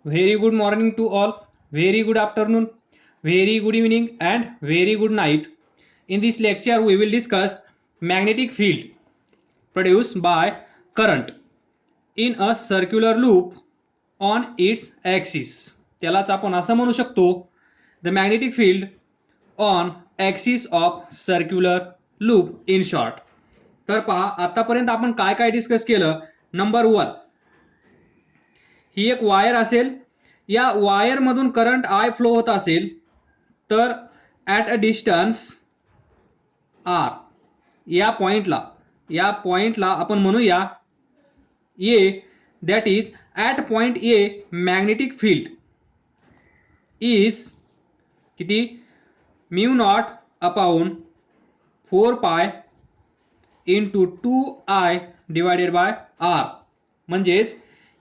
Very good morning to all, very good afternoon, very good evening, and very good night. In this lecture, we will discuss magnetic field produced by current in a circular loop on its axis. त्यालाच आपण असं म्हणू शकतो the magnetic field on axis of circular loop in short. तर पहा आतापर्यंत आपण काय काय डिस्कस केलं. नंबर 1, ही एक वायर असेल, या वायर मधून करंट आय फ्लो होत असेल तर ॲट अ डिस्टन्स आर या पॉइंटला आपण म्हणूया A, that is at point A magnetic field is किती mu not upon 4 pi into 2I divided by R. म्हणजेच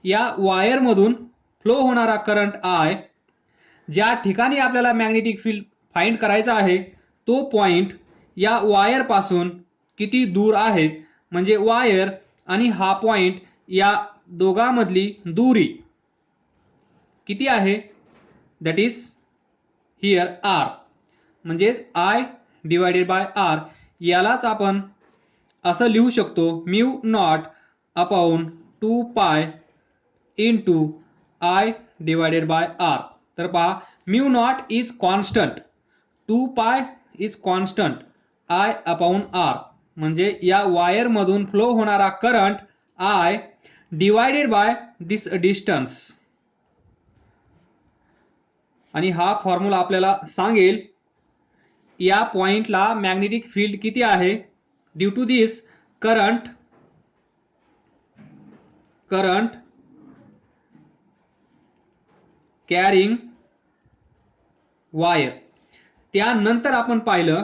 या वायरमधून फ्लो होणारा करंट आय, ज्या ठिकाणी आपल्याला मॅग्नेटिक फील्ड फाइंड करायचा आहे तो पॉइंट या वायर पासून किती दूर आहे, म्हणजे वायर आणि हा पॉइंट या दोघांमधली दूरी किती आहे, दॅट इज हियर आर. म्हणजेच आय डिवायडेड बाय आर यालाच आपण असं लिहू शकतो mu not upon 2 pi into I divided by R. तर पहा mu not is constant, 2 pi is constant, I upon R. म्हणजे या वायर मधून फ्लो होणारा current I divided by this distance. आणि हा फॉर्म्युला आपल्याला सांगेल या पॉइंटला मॅग्नेटिक फील्ड किती आहे. Due to this current carrying wire. त्यानंतर आपण पाहिलं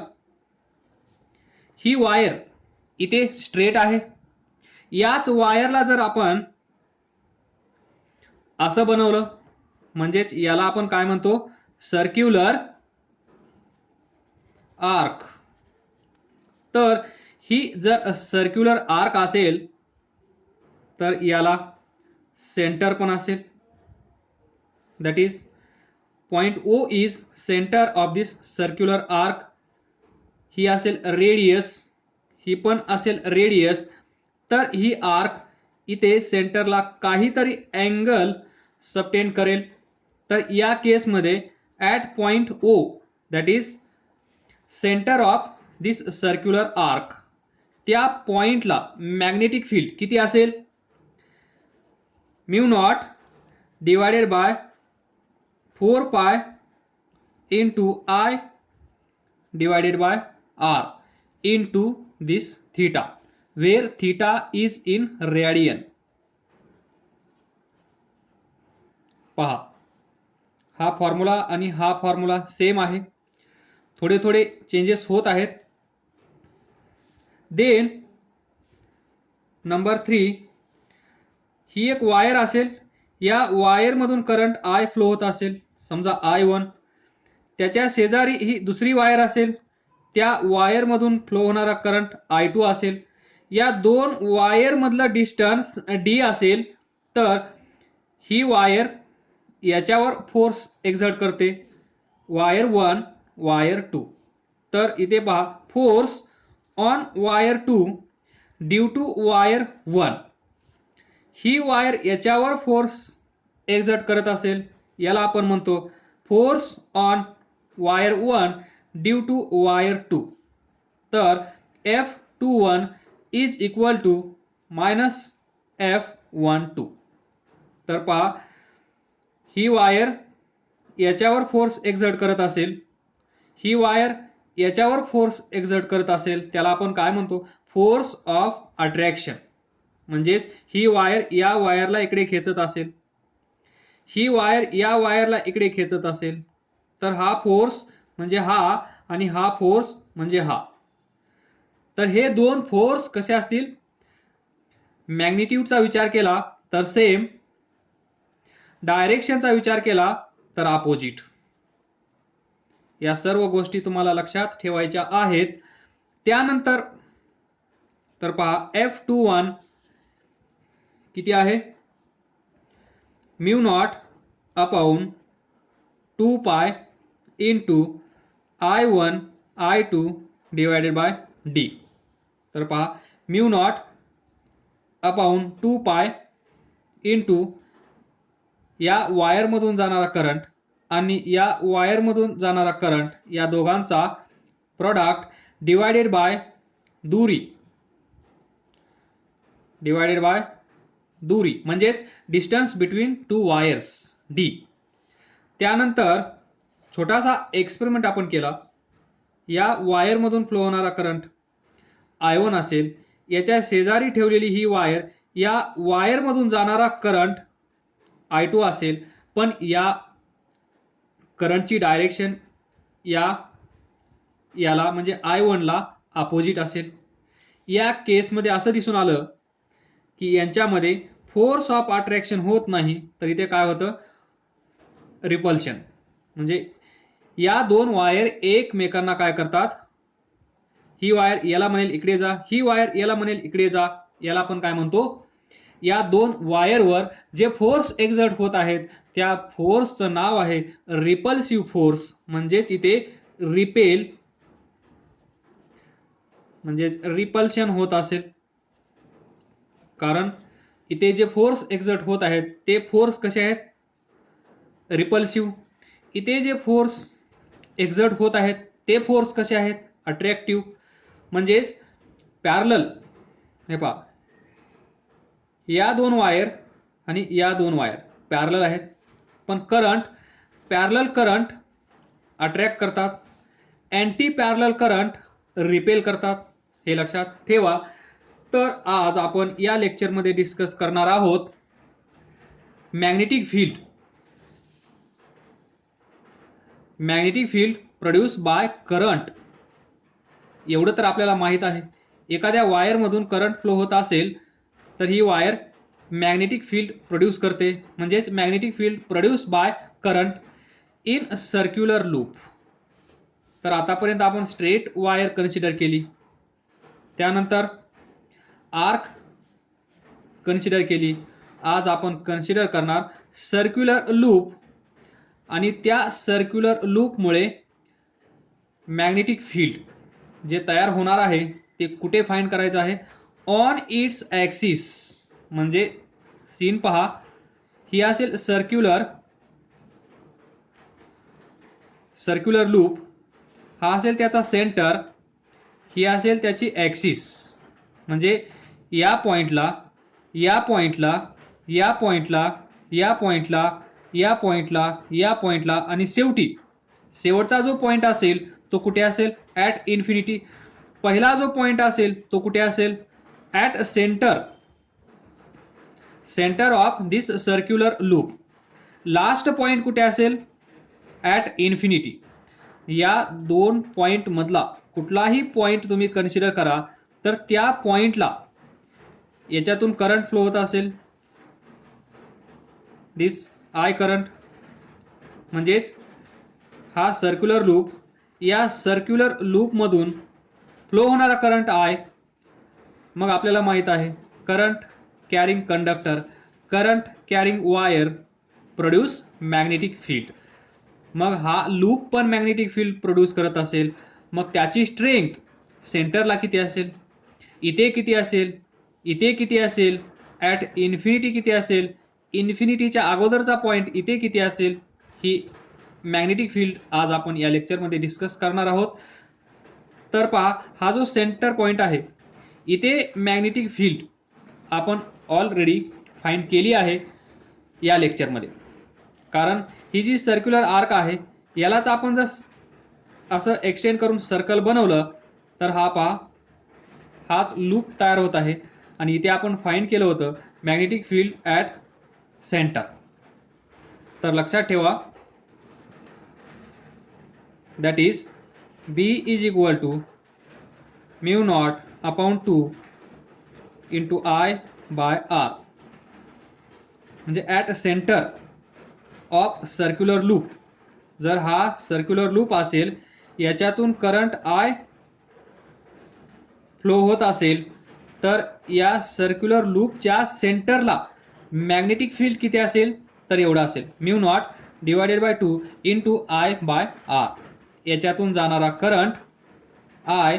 ही वायर इथे स्ट्रेट आहे, याच वायरला जर आपण असं बनवलं म्हणजेच याला आपण काय म्हणतो सर्क्युलर आर्क. तर ही जर सर्क्युलर आर्क असेल तर याला सेंटर पण असेल, that is point O is centre of this circular arc. ही असेल रेडियस, ही पण असेल रेडियस. तर ही आर्क इथे सेंटरला काहीतरी अँगल सबटेंड करेल. तर या केसमध्ये at point O that is centre of this circular arc, त्या पॉइंटला मॅग्नेटिक फील्ड किती असेल mu not divided by 4 pi into I divided by R into this theta, where theta is in radian. पहा हा फॉर्म्युला आणि हा formula same आहे, थोडे थोडे चेंजेस होत आहेत. देन नंबर 3, ही एक वायर असेल, या वायर मधून करंट आय फ्लो होत असेल, समजा I1. त्याच्या शेजारी ही दुसरी वायर असेल, त्या वायर मधून फ्लो होणारा करंट I2 असेल. या दोन वायर मधलं डिस्टन्स D असेल, तर ही वायर याच्यावर फोर्स एक्झर्ट करते, वायर 1 वायर 2. तर इथे पहा force on wire 2 due to wire 1. ही वायर याच्यावर फोर्स एक्झर्ट करत असेल, याला आपण म्हणतो force on wire 1 due to wire 2. तर F21 is equal to minus F12. तर पहा ही वायर याच्यावर फोर्स एक्झर्ट करत असेल, ही वायर याच्यावर फोर्स एक्झर्ट करत असेल, त्याला आपण काय म्हणतो फोर्स ऑफ अट्रॅक्शन. म्हणजेच ही वायर या वायरला इकडे खेचत असेल, ही वायर या वायरला इकडे खेचत असेल, तर हा फोर्स म्हणजे हा आणि हा फोर्स म्हणजे हा. तर हे दोन फोर्स कसे असतील, मॅग्निट्यूडचा विचार केला तर सेम, डायरेक्शनचा विचार केला तर अपोजिट. या सर्व गोष्टी तुम्हाला लक्षात ठेवायच्या आहेत. त्यानंतर तर पहा F21 किती आहे mu not upon 2 pi into I1 I2 divided by D. तर पहा mu not upon 2 pi into या वायरमधून जाणारा करंट आणि या वायरमधून जाणारा करंट या दोघांचा प्रोडक्ट डिवायडेड बाय दुरी, डिवायडेड बाय दुरी म्हणजेच distance between two wires D. त्यानंतर छोटासा एक्सपेरिमेंट आपण केला. या वायरमधून फ्लो होणारा करंट I1 असेल, याच्या शेजारी ठेवलेली ही वायर, या वायरमधून जाणारा करंट I2 असेल, पण या करंटची डायरेक्शन याला म्हणजे I1 ला अपोजिट असेल. या केसमध्ये असं दिसून आलं की यांच्यामध्ये फोर्स ऑफ अट्रॅक्शन होत नाही, तर इथे काय होतं, रिपल्शन. म्हणजे या दोन वायर एकमेकांना काय करतात, ही वायर याला म्हणेल इकडे जा, ही वायर याला म्हणेल इकडे जा, याला आपण काय म्हणतो, या दोन वायरवर जे फोर्स एक्झर्ट होत आहेत त्या फोर्सचं नाव आहे रिपल्सिव्ह फोर्स. म्हणजेच इथे रिपेल म्हणजेच रिपल्शन होत असेल, कारण इथे जे फोर्स एक्झर्ट होत आहेत ते फोर्स कसे आहेत, रिपल्सिव्ह. इथे जे फोर्स एक्झर्ट होत आहेत ते फोर्स कसे आहेत, अट्रॅक्टिव्ह. म्हणजेच पॅरलल, हे पहा, या दोन वायर आणि या दोन वायर पॅरलल आहेत, पण पॅरलल करंट अट्रॅक्ट करतात, अँटी पॅरलल करंट रिपेल करतात. हे लक्षात ठेवा. तर आज आपण या लेक्चरमध्ये डिस्कस करणार आहोत magnetic field. Magnetic field produce by current. एवढं तर आपल्याला माहित आहे, एखाद्या वायरमधून करंट फ्लो होत असेल तर ही वायर मॅग्नेटिक फील्ड प्रोड्यूस करते. म्हणजेच magnetic field produce by current in circular loop. तर आतापर्यंत आपण स्ट्रेट वायर कन्सिडर केली, त्यानंतर आर्क कन्सिडर केली. आज आपण कन्सिडर करणार सर्क्युलर लूप, आणि त्या सर्क्युलर लूपमुळे मॅग्नेटिक फील्ड जे तयार होणार आहे ते कुठे फाइंड करायचं आहे, ऑन इट्स ॲक्सिस. म्हणजे सीन पहा, ही असेल सर्क्युलर लूप, हा असेल त्याचा सेंटर, ही असेल त्याची ॲक्सिस. म्हणजे या पॉइंटला, या पॉइंटला, या पॉइंटला, या पॉइंटला, या पॉइंटला, या पॉइंटला, आणि शेवटचा जो पॉइंट असेल तो कुठे असेल, ॲट इन्फिनिटी. पहिला जो पॉइंट असेल तो कुठे असेल, at centre of this circular loop. Last point कुठे असेल, ॲट इन्फिनिटी. या दोन पॉइंट मधला कुठलाही पॉइंट तुम्ही कन्सिडर करा, तर त्या पॉइंटला याच्यातून करंट फ्लो होत असेल, दिस I करंट. म्हणजेच हा सर्क्युलर लूप, या सर्क्युलर लूपमधून फ्लो होणारा करंट I. मग आपल्याला माहित आहे current carrying conductor, current carrying wire produce magnetic field. मग हा लूप पण मॅग्नेटिक फील्ड प्रोड्यूस करत असेल, मग त्याची स्ट्रेंथ सेंटरला किती असेल, इथे किती असेल, इथे किती असेल, ॲट इन्फिनिटी किती असेल, इन्फिनिटीच्या अगोदरचा पॉइंट इथे किती असेल, ही मॅग्नेटिक फील्ड आज आपण या लेक्चरमध्ये डिस्कस करणार आहोत. तर पहा, हा जो सेंटर पॉइंट आहे इथे मॅग्नेटिक फील्ड आपण ऑलरेडी फाइंड केली आहे या लेक्चरमध्ये. कारण ही जी सर्क्युलर आर्क आहे यालाच आपण जर असं एक्सटेंड करून सर्कल बनवलं तर हा पहा, हाच लूप तयार होत आहे, आणि इथे आपण फाइंड केलं होतं मॅग्नेटिक फील्ड ॲट सेंटर. तर लक्षात ठेवा, that is B is equal to mu not upon 2 into I by R. म्हणजे at centre of circular loop. जर हा सर्क्युलर लूप असेल, याच्यातून करंट I फ्लो होत असेल, तर या सर्क्युलर लूपच्या सेंटरला मॅग्नेटिक फील्ड किती असेल, तर एवढा असेल mu not divided by 2 into I by R. याच्यातून जाणारा करंट आय,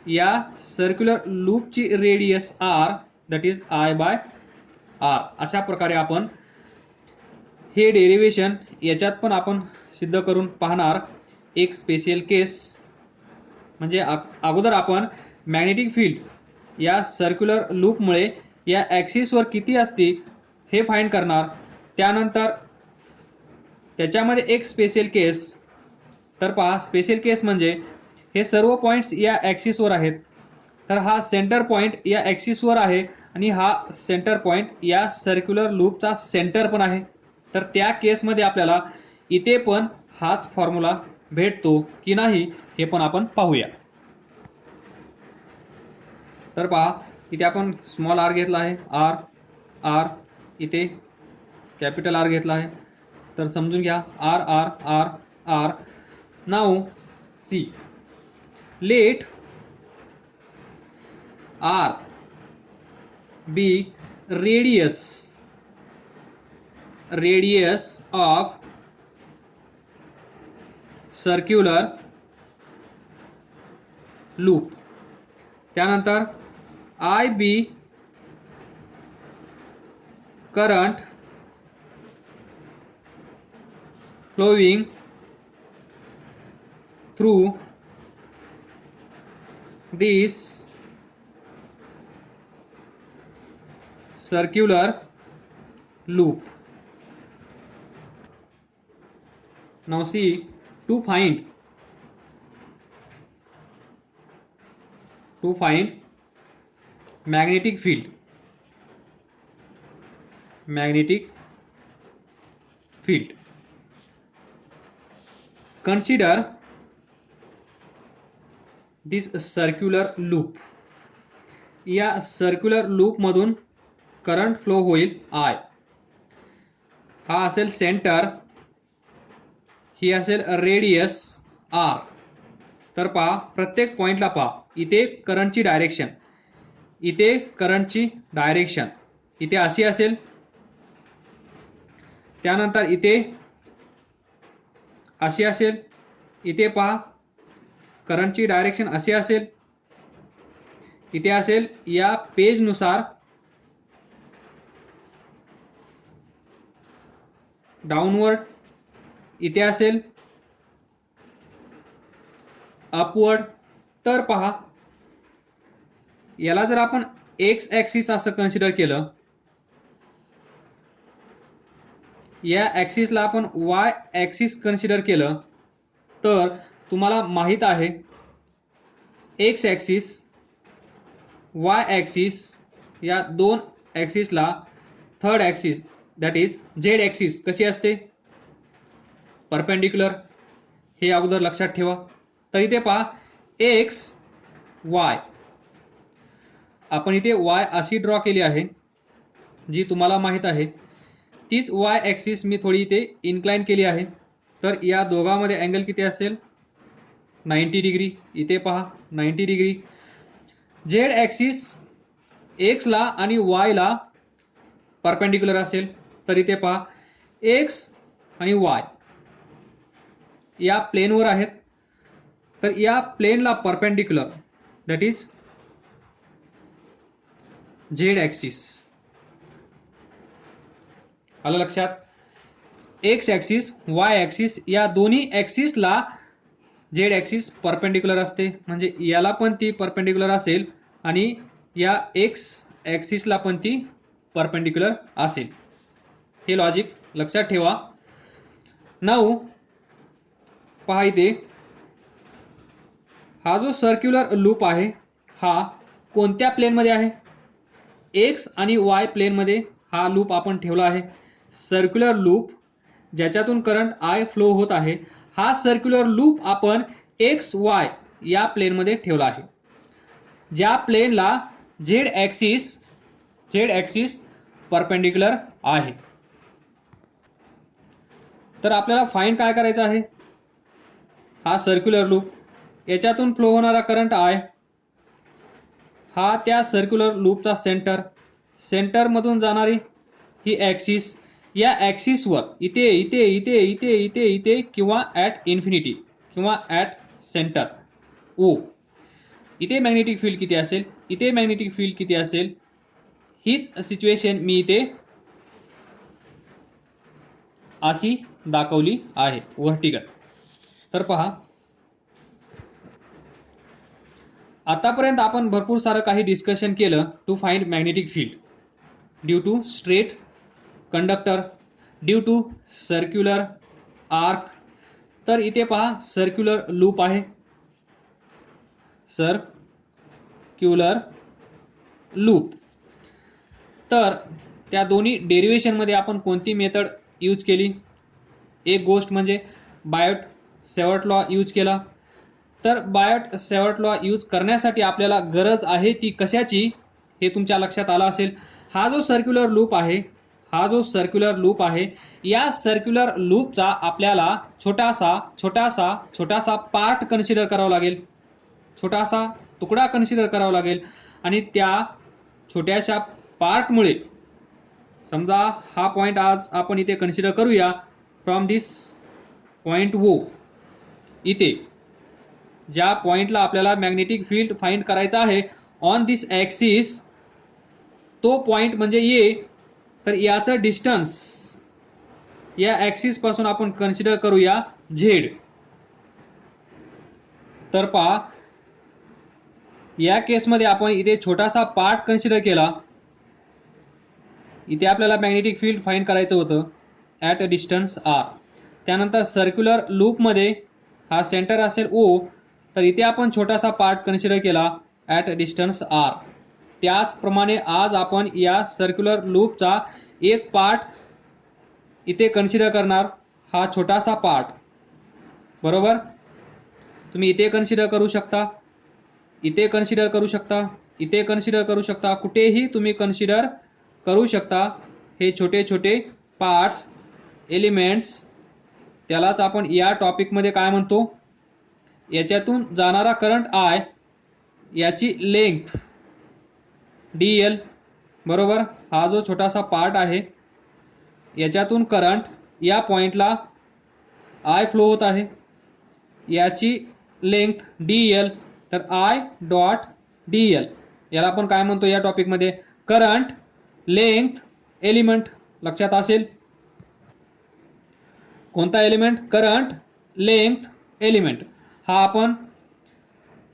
या सर्क्युलर लूपची radius R, that is I by R. अशा प्रकारे आपण हे डेरिव्हेशन याच्यात पण आपण सिद्ध करून पाहणार. एक स्पेशल केस म्हणजे अगोदर आपण मॅग्नेटिक फील्ड या सर्क्युलर लूपमुळे या ॲक्सिसवर किती असते हे फाइंड करणार. त्यानंतर त्याच्यामध्ये एक स्पेशल केस. तर पहा, स्पेशल केस म्हणजे हे सर्व पॉईंट्स या ॲक्सिसवर आहेत. तर हा सेंटर पॉईंट या ॲक्सिसवर आहे आणि हा सेंटर पॉईंट या सर्क्युलर लूपचा सेंटर पण आहे. तर त्या केसमध्ये आपल्याला इथे पण हाच फॉर्म्युला भेटतो की नाही हे पण आपण पाहूया. तर पहा, इथे आपण स्मॉल आर घेतला आहे, आर आर, इथे कॅपिटल आर घेतला आहे. तर समजून घ्या R R R R. Now see, let R be radius of circular loop. त्यानंतर I be current flowing through this circular loop. Now see, to find magnetic field, consider this circular loop. या circular loop मधून current flow होईल I. हा असेल centre, ही असेल radius R. तर पहा, प्रत्येक पॉइंटला पहा, इथे करंटची डायरेक्शन, इथे अशी असेल. त्यानंतर इथे अशी असेल. इथे पहा, करंटची डायरेक्शन अशी असेल. इथे असेल या पेजनुसार डाऊनवर्ड, इथे असेल अपवर्ड. तर पहा, याला जर आपण एक्स ॲक्सिस असं कन्सिडर केलं, या ॲक्सिसला आपण वाय ॲक्सिस कन्सिडर केलं, तर तुम्हाला माहित आहे एक्स ॲक्सिस, वाय ॲक्सिस या दोन ॲक्सिसला third axis that is Z axis कशी असते, परपेंडिक्युलर. हे अगोदर लक्षात ठेवा. तर इथे पहा एक्स वाय, आपण इथे वाय अशी ड्रॉ केली आहे जी तुम्हाला माहित आहे. तीच वाय ॲक्सिस मी थोडी इथे इन्क्लाइन केली आहे. तर या दोघांमध्ये अँगल किती असेल, 90 डिग्री. इथे पहा 90 डिग्री. झेड ॲक्सिस एक्सला आणि वायला परपेंडिक्युलर असेल. तर इथे पहा एक्स आणि वाय या प्लेनवर आहेत. तर या प्लेनला perpendicular that is Z axis. आलं लक्षात. एक्स ॲक्सिस, वाय ॲक्सिस या दोन्ही ॲक्सिसला झेड ॲक्सिस परपेंडिक्युलर असते, म्हणजे याला पण ती परपेंडिक्युलर असेल आणि या एक्स ॲक्सिसला पण ती परपेंडिक्युलर असेल. हे लॉजिक लक्षात ठेवा. नाऊ पहा, इथे हा जो सर्क्युलर लूप आहे हा कोणत्या प्लेनमध्ये आहे, एक्स आणि वाय प्लेनमध्ये हा लूप आपण ठेवला आहे. सर्क्युलर लूप ज्याच्यातून करंट आय फ्लो होत आहे, हा सर्क्युलर लूप आपण एक्स वाय या प्लेनमध्ये ठेवला आहे, ज्या प्लेनला झेड ॲक्सिस परपेंडिक्युलर आहे. तर आपल्याला फाइंड काय करायचं आहे, हा सर्क्युलर लूप, याच्यातून फ्लो होणारा करंट आय, हा त्या सर्क्युलर लूपचा सेंटर मधून जाणारी ही ॲक्सिस, या ॲक्सिसवर इथे इथे इथे इथे इथे इथे किंवा ॲट इन्फिनिटी किंवा ॲट सेंटर ओ इथे मॅग्नेटिक फील्ड किती असेल, इथे मॅग्नेटिक फील्ड किती असेल, हीच सिच्युएशन मी इथे अशी दाखवली आहे व्हर्टिकल. तर पहा, आतापर्यंत आपण भरपूर सारं काही डिस्कशन केलं to find magnetic field due to straight conductor, due to circular arc. तर इथे पहा सर्क्युलर लूप आहे, सर्क्युलर लूप. तर त्या दोन्ही डेरिवेशनमध्ये आपण कोणती मेथड यूज केली? एक गोष्ट म्हणजे बायोट सेवर्ट लॉ यूज केला. तर बायोट सेवर्ट लॉ यूज करण्यासाठी आपल्याला गरज आहे ती कशाची हे तुमच्या लक्षात आलं असेल. हा जो सर्क्युलर लूप आहे, हा जो सर्क्युलर लूप आहे, या सर्क्युलर लूपचा आपल्याला छोटासा छोटासा छोटासा पार्ट कन्सिडर करावा लागेल, छोटासा तुकडा कन्सिडर करावा लागेल. आणि त्या छोट्याशा पार्टमुळे समजा हा पॉइंट आज आपण इथे कन्सिडर करूया, फ्रॉम दिस पॉइंट ओ, इथे ज्या पॉइंटला आपल्याला मॅग्नेटिक फील्ड फाइंड करायचा आहे ऑन दिस ॲक्सिस, तो पॉइंट म्हणजे ए. तर याचं डिस्टन्स या ॲक्सिस पासून आपण कन्सिडर करूया झेड. तर पहा, या केसमध्ये आपण इथे छोटासा पार्ट कन्सिडर केला. इथे आपल्याला मॅग्नेटिक फील्ड फाइंड करायचं होतं ॲट अ डिस्टन्स आर. त्यानंतर सर्क्युलर लूपमध्ये हा सेंटर असेल ओ, तर इथे आपण छोटासा पार्ट कन्सिडर केला ॲट डिस्टन्स आर. त्याचप्रमाणे आज आपण या सर्क्युलर लूपचा एक पार्ट इथे कन्सिडर करणार, हा छोटासा पार्ट. बरोबर, तुम्ही इथे कन्सिडर करू शकता, इथे कन्सिडर करू शकता, इथे कन्सिडर करू शकता, कुठेही तुम्ही कन्सिडर करू शकता. हे छोटे छोटे पार्ट्स, एलिमेंट्स, त्यालाच आपण या टॉपिकमध्ये काय म्हणतो, याच्यातून जाणारा करंट आय, याची लेंथ डी एल. बरोबर, हा जो छोटासा पार्ट आहे याच्यातून करंट या पॉइंटला आय फ्लो होत आहे, याची लेंथ डी एल. तर आय डॉट डी एल, याला आपण काय म्हणतो या टॉपिकमध्ये, करंट लेंथ एलिमेंट. लक्षात असेल, कोणता एलिमेंट, करंट लेंथ एलिमेंट. हा आपण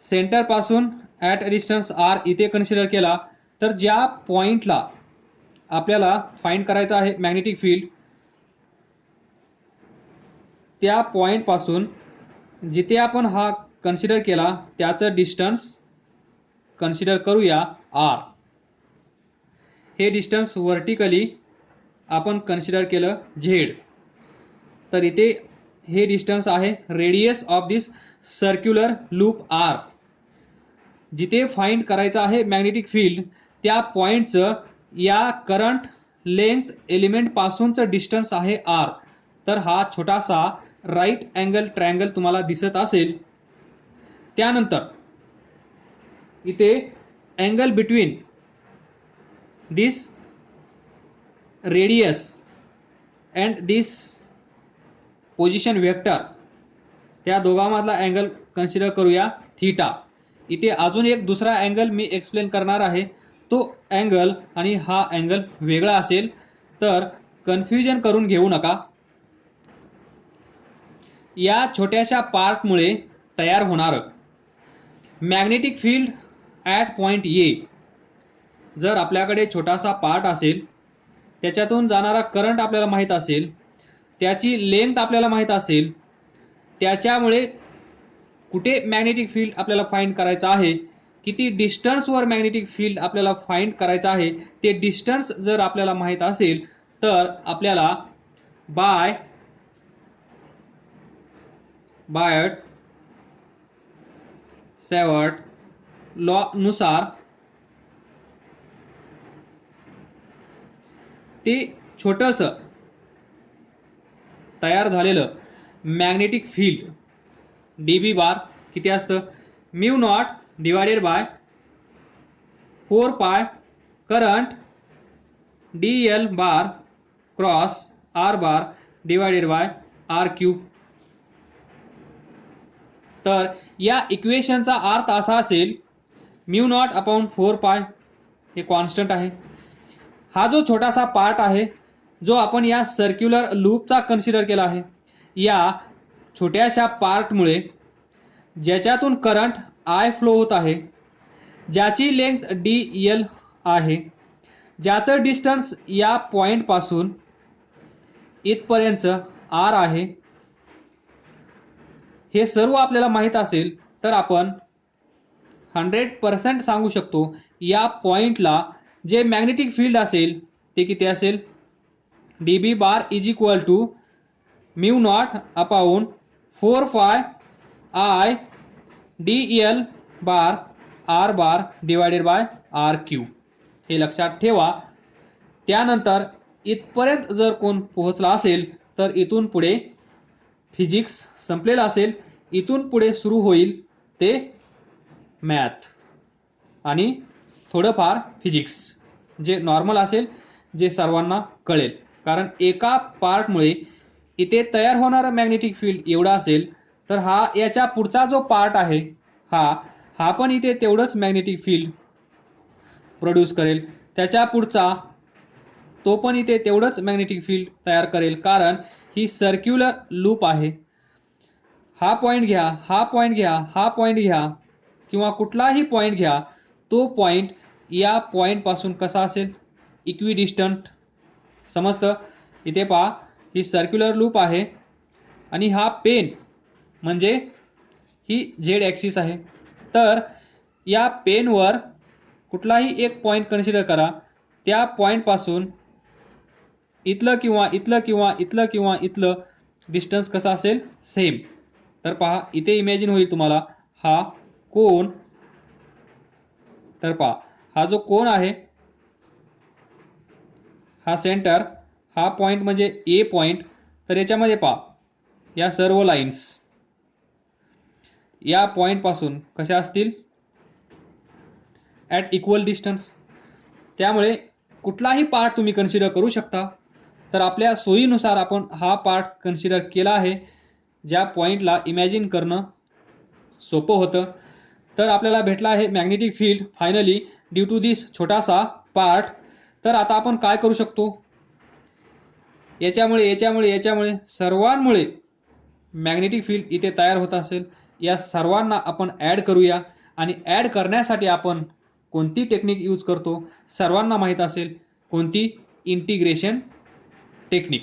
सेंटर पासून ॲट डिस्टन्स आर इथे कन्सिडर केला. तर ज्या पॉइंटला आपल्याला फाइंड करायचा आहे मॅग्नेटिक फील्ड, त्या पॉइंट पासून जिथे आपण हा कन्सिडर केला त्याचं डिस्टन्स कन्सिडर करूया आर. हे डिस्टन्स व्हर्टिकली आपण कन्सिडर केलं झेड. तर इथे हे डिस्टन्स आहे radius of this circular loop R. जिथे फाइंड करायचं आहे मॅग्नेटिक फील्ड त्या पॉइंटचं या करंट लेंथ एलिमेंट पासूनचं डिस्टन्स आहे आर. तर हा छोटासा राईट अँगल ट्रायंगल तुम्हाला दिसत असेल. त्यानंतर इथे angle between this radius and this position vector, त्या दोघांमधला अँगल कन्सिडर करूया थीटा. इथे अजून एक दुसरा अँगल मी एक्सप्लेन करणार आहे, तो अँगल आणि हा अँगल वेगळा असेल, तर कन्फ्युजन करून घेऊ नका. या छोट्याशा पार्टमुळे तयार होणारं मॅग्नेटिक फील्ड ॲट पॉइंट ए, जर आपल्याकडे छोटासा पार्ट असेल, त्याच्यातून जाणारा करंट आपल्याला माहीत असेल, त्याची लेंथ आपल्याला माहीत असेल, त्याच्यामुळे कुठे मॅग्नेटिक फील्ड आपल्याला फाइंड करायचं आहे, किती डिस्टन्सवर मॅग्नेटिक फील्ड आपल्याला फाइंड करायचं आहे, ते डिस्टन्स जर आपल्याला माहीत असेल, तर आपल्याला बायोट सेवर्ट लॉ नुसार ते छोटंसं तयार झालेलं magnetic field D B bar किती असतं, mu not divided by 4 pi current D L bar cross R bar divided by R cube. तर या इक्वेशनचा अर्थ असा असेल म्यू नॉट अपॉन 4 पाय, हे कॉन्स्टंट आहे. हा जो छोटासा पार्ट आहे जो आपण या सर्क्युलर लूपचा कन्सिडर केला आहे, या छोट्याशा पार्टमुळे ज्याच्यातून करंट आय फ्लो होत आहे, ज्याची लेंथ डी एल आहे, ज्याचं डिस्टन्स या पॉईंटपासून इथपर्यंतचं आर आहे, हे सर्व आपल्याला माहीत असेल तर आपण 100% सांगू शकतो या पॉईंटला जे मॅग्नेटिक फील्ड असेल ते किती असेल, D B bar is equal to mu not upon 4 pi I D L bar R bar divided by R cube. हे लक्षात ठेवा. त्यानंतर इथपर्यंत जर कोण पोहोचला असेल तर इथून पुढे फिजिक्स संपलेला असेल, इथून पुढे सुरू होईल ते मॅथ आणि थोडंफार फिजिक्स, जे नॉर्मल असेल, जे सर्वांना कळेल. कारण एका पार्टमुळे इथे तयार होणारं मॅग्नेटिक फील्ड एवढा असेल तर हा याच्या पुढचा जो पार्ट आहे हा पण इथे तेवढंच मॅग्नेटिक फील्ड प्रोड्यूस करेल, त्याच्या पुढचा तो पण इथे तेवढंच मॅग्नेटिक फील्ड तयार करेल, कारण ही सर्क्युलर लूप आहे. हा पॉईंट घ्या, हा पॉईंट घ्या, हा पॉईंट घ्या किंवा कुठलाही पॉईंट घ्या, तो पॉईंट या पॉईंटपासून कसा असेल, इक्विडिस्टंट. समजतं? इथे पहा, ही सर्क्युलर लूप आहे आणि हा पेन म्हणजे ही झेड ॲक्सिस आहे. तर या पेनवर कुठलाही एक पॉईंट कन्सिडर करा, त्या पॉईंटपासून इथलं किंवा इथलं किंवा इथलं किंवा इथलं डिस्टन्स कसा असेल, सेम. तर पहा, इथे इमॅजिन होईल तुम्हाला हा कोन. तर पहा, हा जो कोन आहे, हा सेंटर, हा पॉईंट म्हणजे ए पॉईंट. तर याच्यामध्ये पहा, या सर्व लाईन्स या पॉईंटपासून कशा असतील, ॲट इक्वल डिस्टन्स. त्यामुळे कुठलाही पार्ट तुम्ही कन्सिडर करू शकता. तर आपल्या सोयीनुसार आपण हा पार्ट कन्सिडर केला आहे, ज्या पॉईंटला इमॅजिन करणं सोपं होतं. तर आपल्याला भेटला आहे magnetic field finally due to this छोटासा पार्ट. तर आता आपण काय करू शकतो, याच्यामुळे याच्यामुळे याच्यामुळे सर्वांमुळे मॅग्नेटिक फील्ड इथे तयार होत असेल, या सर्वांना आपण ॲड करूया. आणि ॲड करण्यासाठी आपण कोणती टेक्निक यूज करतो सर्वांना माहीत असेल, कोणती, integration technique.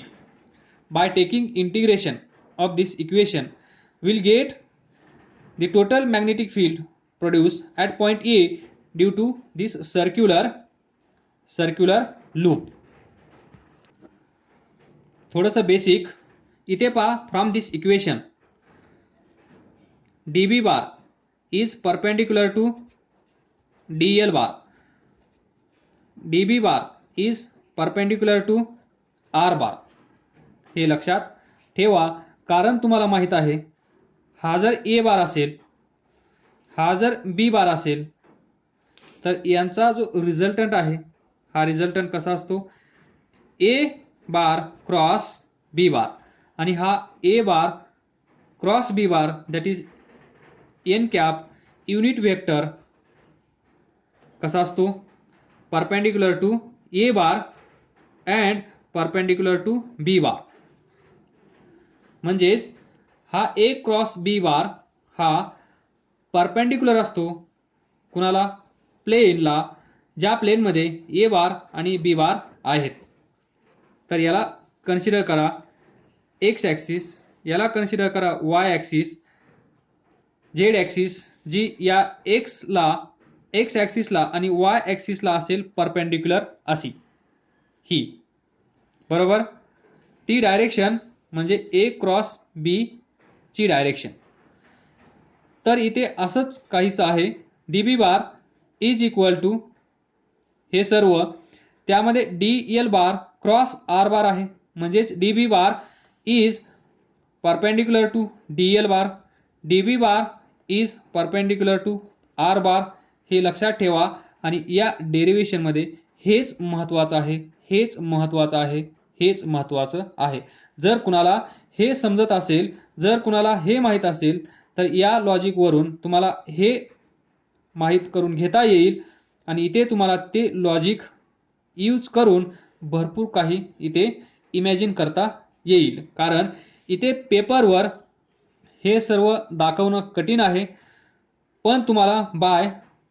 By taking integration of this equation will get the total magnetic field produced at point A due to this circular loop. थोडंसं बेसिक इथे पहा, from this equation dB bar is perpendicular to dl bar, dB bar is perpendicular to r bar. हे लक्षात ठेवा, कारण तुम्हाला माहित आहे हा जर ए बार असेल, हा जर बी बार असेल, तर यांचा जो रिझल्टंट आहे, हा रिझल्टंट कसा असतो, ए बार क्रॉस बी बार. आणि हा A bar cross B bar that is N cap unit vector कसा असतो, perpendicular to A bar and perpendicular to B bar. म्हणजेच हा ए क्रॉस बी बार हा परपेंडिक्युलर असतो कुणाला, प्लेनला, ज्या प्लेनमध्ये ए बार आणि बी बार आहेत. तर याला कन्सिडर करा एक्स ॲक्सिस, याला कन्सिडर करा वाय ॲक्सिस, झेड ॲक्सिस, जी या एक्स ॲक्सिसला आणि वाय ॲक्सिसला असेल परपेंडिक्युलर अशी, ही बरोबर. ती डायरेक्शन म्हणजे ए क्रॉस बी ची डायरेक्शन. तर इथे असंच काहीच आहे, D B bar is equal to हे सर्व, त्यामध्ये D L bar cross R bar आहे, म्हणजेच D B bar is perpendicular to D L bar, D B bar is perpendicular to R bar. हे लक्षात ठेवा. आणि या डेरिव्हेशनमध्ये हेच महत्त्वाचं आहे, हेच महत्त्वाचं आहे, हेच महत्त्वाचं आहे. जर कुणाला हे समजत असेल, जर कुणाला हे माहीत असेल, तर या लॉजिकवरून तुम्हाला हे माहीत करून घेता येईल आणि इथे तुम्हाला ते लॉजिक यूज करून भरपूर काही इथे इमॅजिन करता येईल. कारण इथे पेपरवर हे सर्व दाखवणं कठीण आहे, पण तुम्हाला बाय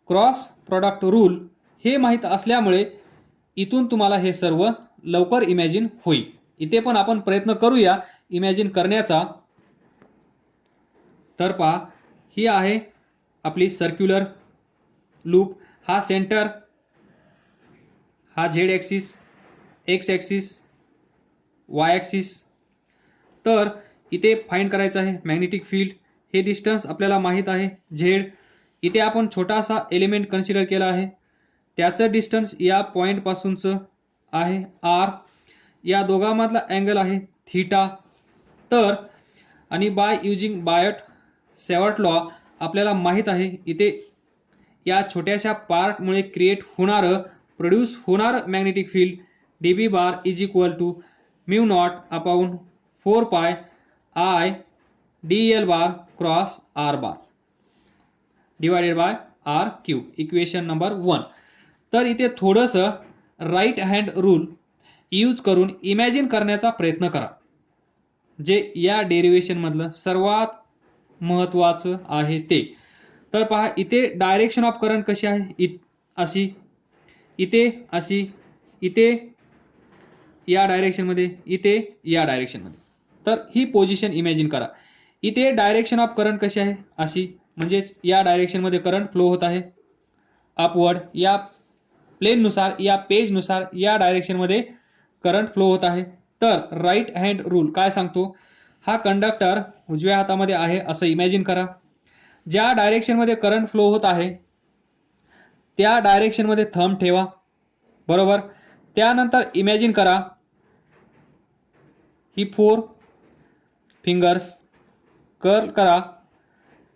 क्रॉस प्रॉडक्ट रूल हे माहीत असल्यामुळे इथून तुम्हाला हे सर्व लवकर इमॅजिन होईल. इथे पण आपण प्रयत्न करूया इमॅजिन करण्याचा. तर पहा, ही आहे आपली सर्क्युलर लूप. हा सेंटर, हा Z axis, x axis, Y axis. तर इथे फाइंड करायचं आहे मॅग्नेटिक फील्ड. हे डिस्टन्स आपल्याला माहीत आहे झेड. इथे आपण छोटासा एलिमेंट कन्सिडर केला आहे, त्याचं डिस्टन्स या पॉईंटपासूनचं आहे आर. या दोघांमधला अँगल आहे थीटा. तर आणि by using Biot Savart law आपल्याला माहीत आहे इथे या छोट्याशा पार्टमुळे क्रिएट होणारं, प्रोड्यूस होणारं magnetic field dB bar is equal to mu not upon 4 pi I dl bar cross r bar divided by r cube. Equation number 1. तर इथे थोडंसं राईट हँड रूल यूज करून इमॅजिन करण्याचा प्रयत्न करा, जे या डेरिव्हेशनमधलं सर्वात महत्त्वाचं आहे ते. तर पहा, इथे डायरेक्शन ऑफ करंट कशी आहे, अशी, इथे अशी, इथे या डायरेक्शनमध्ये, इथे या डायरेक्शनमध्ये. तर ही पोझिशन इमॅजिन करा. इथे डायरेक्शन ऑफ करंट कशी आहे, अशी, म्हणजेच या डायरेक्शनमध्ये करंट फ्लो होत आहे अपवर्ड. या प्लेननुसार, या पेजनुसार या डायरेक्शनमध्ये करंट फ्लो होत आहे. तर राईट हँड रूल काय सांगतो, हा कंडक्टर उजव्या हातामध्ये आहे असं इमॅजिन करा. ज्या डायरेक्शनमध्ये करंट फ्लो होत आहे त्या डायरेक्शनमध्ये थंब ठेवा, बरोबर. त्यानंतर इमॅजिन करा ही 4 फिंगर्स कर्ल करा.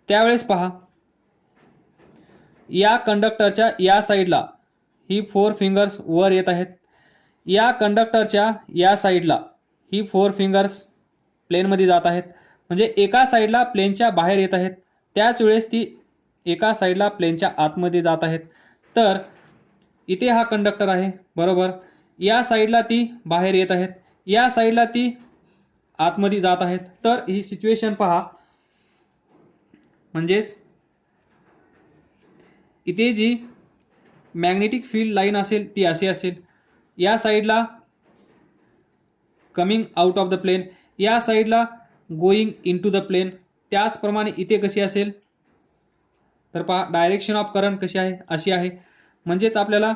त्यावेळेस पहा, या कंडक्टरच्या या साईडला ही 4 फिंगर्स वर येत आहेत. या कंडक्टरच्या या साईडला ही 4 फिंगर्स प्लेनमध्ये जात आहेत, म्हणजे एका साईडला प्लेनच्या बाहेर येत आहेत. त्याच वेळेस ती एका साईडला प्लेनच्या आतमध्ये जात आहेत. तर इथे हा कंडक्टर आहे, बरोबर. या साईडला ती बाहेर येत आहेत, या साईडला ती आतमध्ये जात आहेत. तर ही सिच्युएशन पहा, म्हणजेच इथे जी मॅग्नेटिक फील्ड लाईन असेल ती अशी असेल. या साईडला coming out of the plane, या साईडला गोईंग इनटू द प्लेन. त्याचप्रमाणे इथे कशी असेल, तर पहा डायरेक्शन ऑफ करंट कशी आहे, अशी आहे. म्हणजेच आपल्याला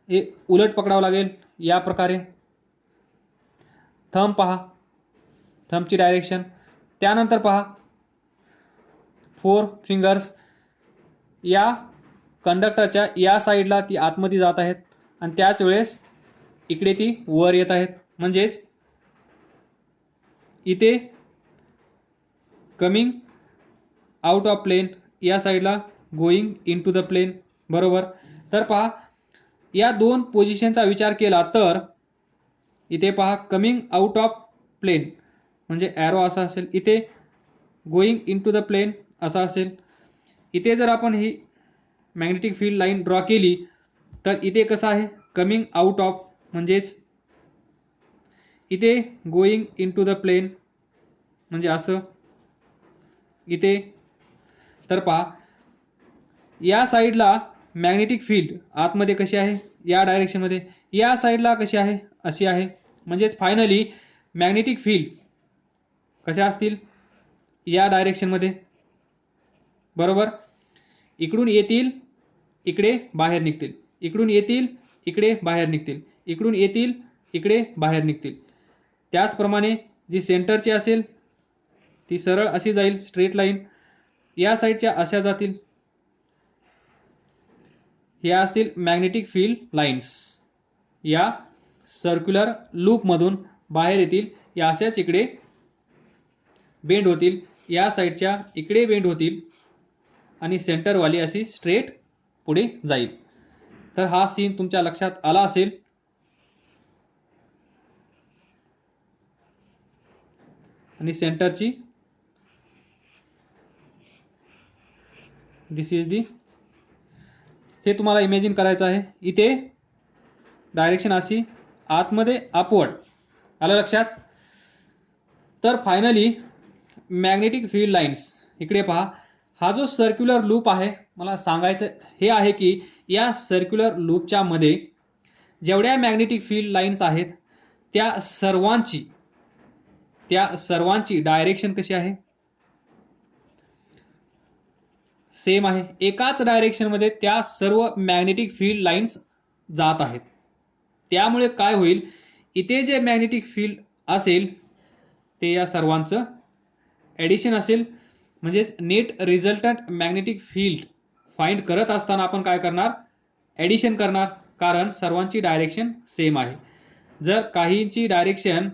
हे उलट पकडावं लागेल या प्रकारे. थंब पहा, थंबची डायरेक्शन. त्यानंतर पहा 4 फिंगर्स या कंडक्टरच्या या साईडला ती आतमध्ये जात आहेत आणि त्याच वेळेस इकडे ती वर येत आहेत. म्हणजेच इथे कमिंग आउट ऑफ प्लेन, या साईडला गोईंग इनटू द प्लेन, बरोबर. तर पहा, या दोन पोझिशनचा विचार केला तर इथे पहा कमिंग आउट ऑफ प्लेन म्हणजे ॲरो असा असेल, इथे गोईंग इनटू द प्लेन असा असेल. इथे जर आपण ही मॅग्नेटिक फील्ड लाईन ड्रॉ केली तर इथे कसं आहे, कमिंग आउट ऑफ म्हणजेच इथे गोईंग इनटू द प्लेन म्हणजे असं इथे. तर पहा, या साईडला मॅग्नेटिक फील्ड आतमध्ये कशी आहे, या डायरेक्शनमध्ये, या साईडला कशी आहे, अशी आहे. म्हणजेच फायनली मॅग्नेटिक फील्ड कशा असतील, या डायरेक्शनमध्ये, बरोबर. इकडून येतील, इकडे बाहेर निघतील, इकडून येतील, इकडे बाहेर निघतील, इकडून येतील, इकडे बाहेर निघतील. त्याचप्रमाणे जी सेंटरची असेल ती सरळ अशी जाईल स्ट्रेट लाईन, या साईडच्या अशा जातील. या असतील मॅग्नेटिक फील्ड लाईन्स, या सर्क्युलर लूपमधून बाहेर येतील, या अशाच इकडे बेंड होतील, या साईडच्या इकडे बेंड होतील आणि सेंटरवाली अशी स्ट्रेट पुढे जाईल. तर हा सीन तुमच्या लक्षात आला असेल. आणि सेंटरची दिस इज दी, हे तुम्हाला इमॅजिन करायचं आहे. इथे डायरेक्शन अशी आतमध्ये अपवर्ड, आलं लक्षात. तर फायनली मॅग्नेटिक फील्ड लाईन्स, इकडे पहा, हा जो सर्क्युलर लूप आहे, मला सांगायचं हे आहे की या सर्क्युलर लूपच्या मध्ये जेवढ्या मॅग्नेटिक फील्ड लाईन्स आहेत त्या सर्वांची डायरेक्शन कशी आहे, सेम आहे. एकाच डायरेक्शन मध्ये त्या सर्व मॅग्नेटिक फील्ड लाईन्स जात आहेत. त्यामुळे काय होईल, इथे जे मॅग्नेटिक फील्ड असेल ते या सर्वांचं ॲडिशन असेल. म्हणजेच net resultant magnetic field find करत असताना आपण काय करणार, ॲडिशन करणार, कारण सर्वांची डायरेक्शन सेम आहे. जर काहींची डायरेक्शन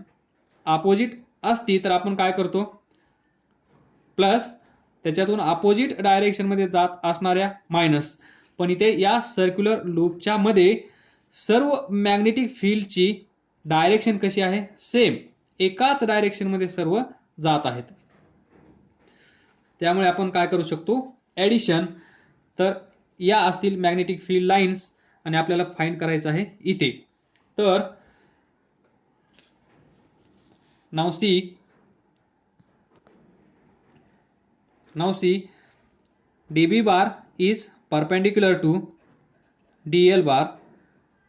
अपोजिट असती तर आपण काय करतो, प्लस त्याच्यातून अपोजिट डायरेक्शनमध्ये जात असणाऱ्या मायनस. पण इथे या सर्क्युलर लूपच्या मध्ये सर्व मॅग्नेटिक फील्डची डायरेक्शन कशी आहे, सेम, एकाच डायरेक्शनमध्ये सर्व जात आहेत. त्यामुळे आपण काय करू शकतो, ॲडिशन. तर या असतील मॅग्नेटिक फील्ड लाईन्स आणि आपल्याला फाइंड करायचं आहे इथे. तर नाव C dB bar is perpendicular to dl bar,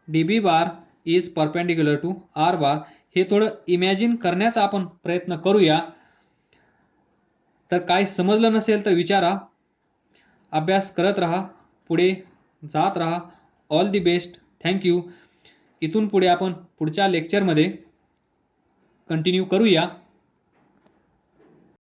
dB bar is perpendicular to r bar. हे थोडं इमॅजिन करण्याचा आपण प्रयत्न करूया. तर काय समजलं नसेल तर विचारा, अभ्यास करत राहा, पुढे जात राहा. All the best, thank you. इथून पुढे आपण पुढच्या लेक्चरमध्ये कंटिन्यू करूया.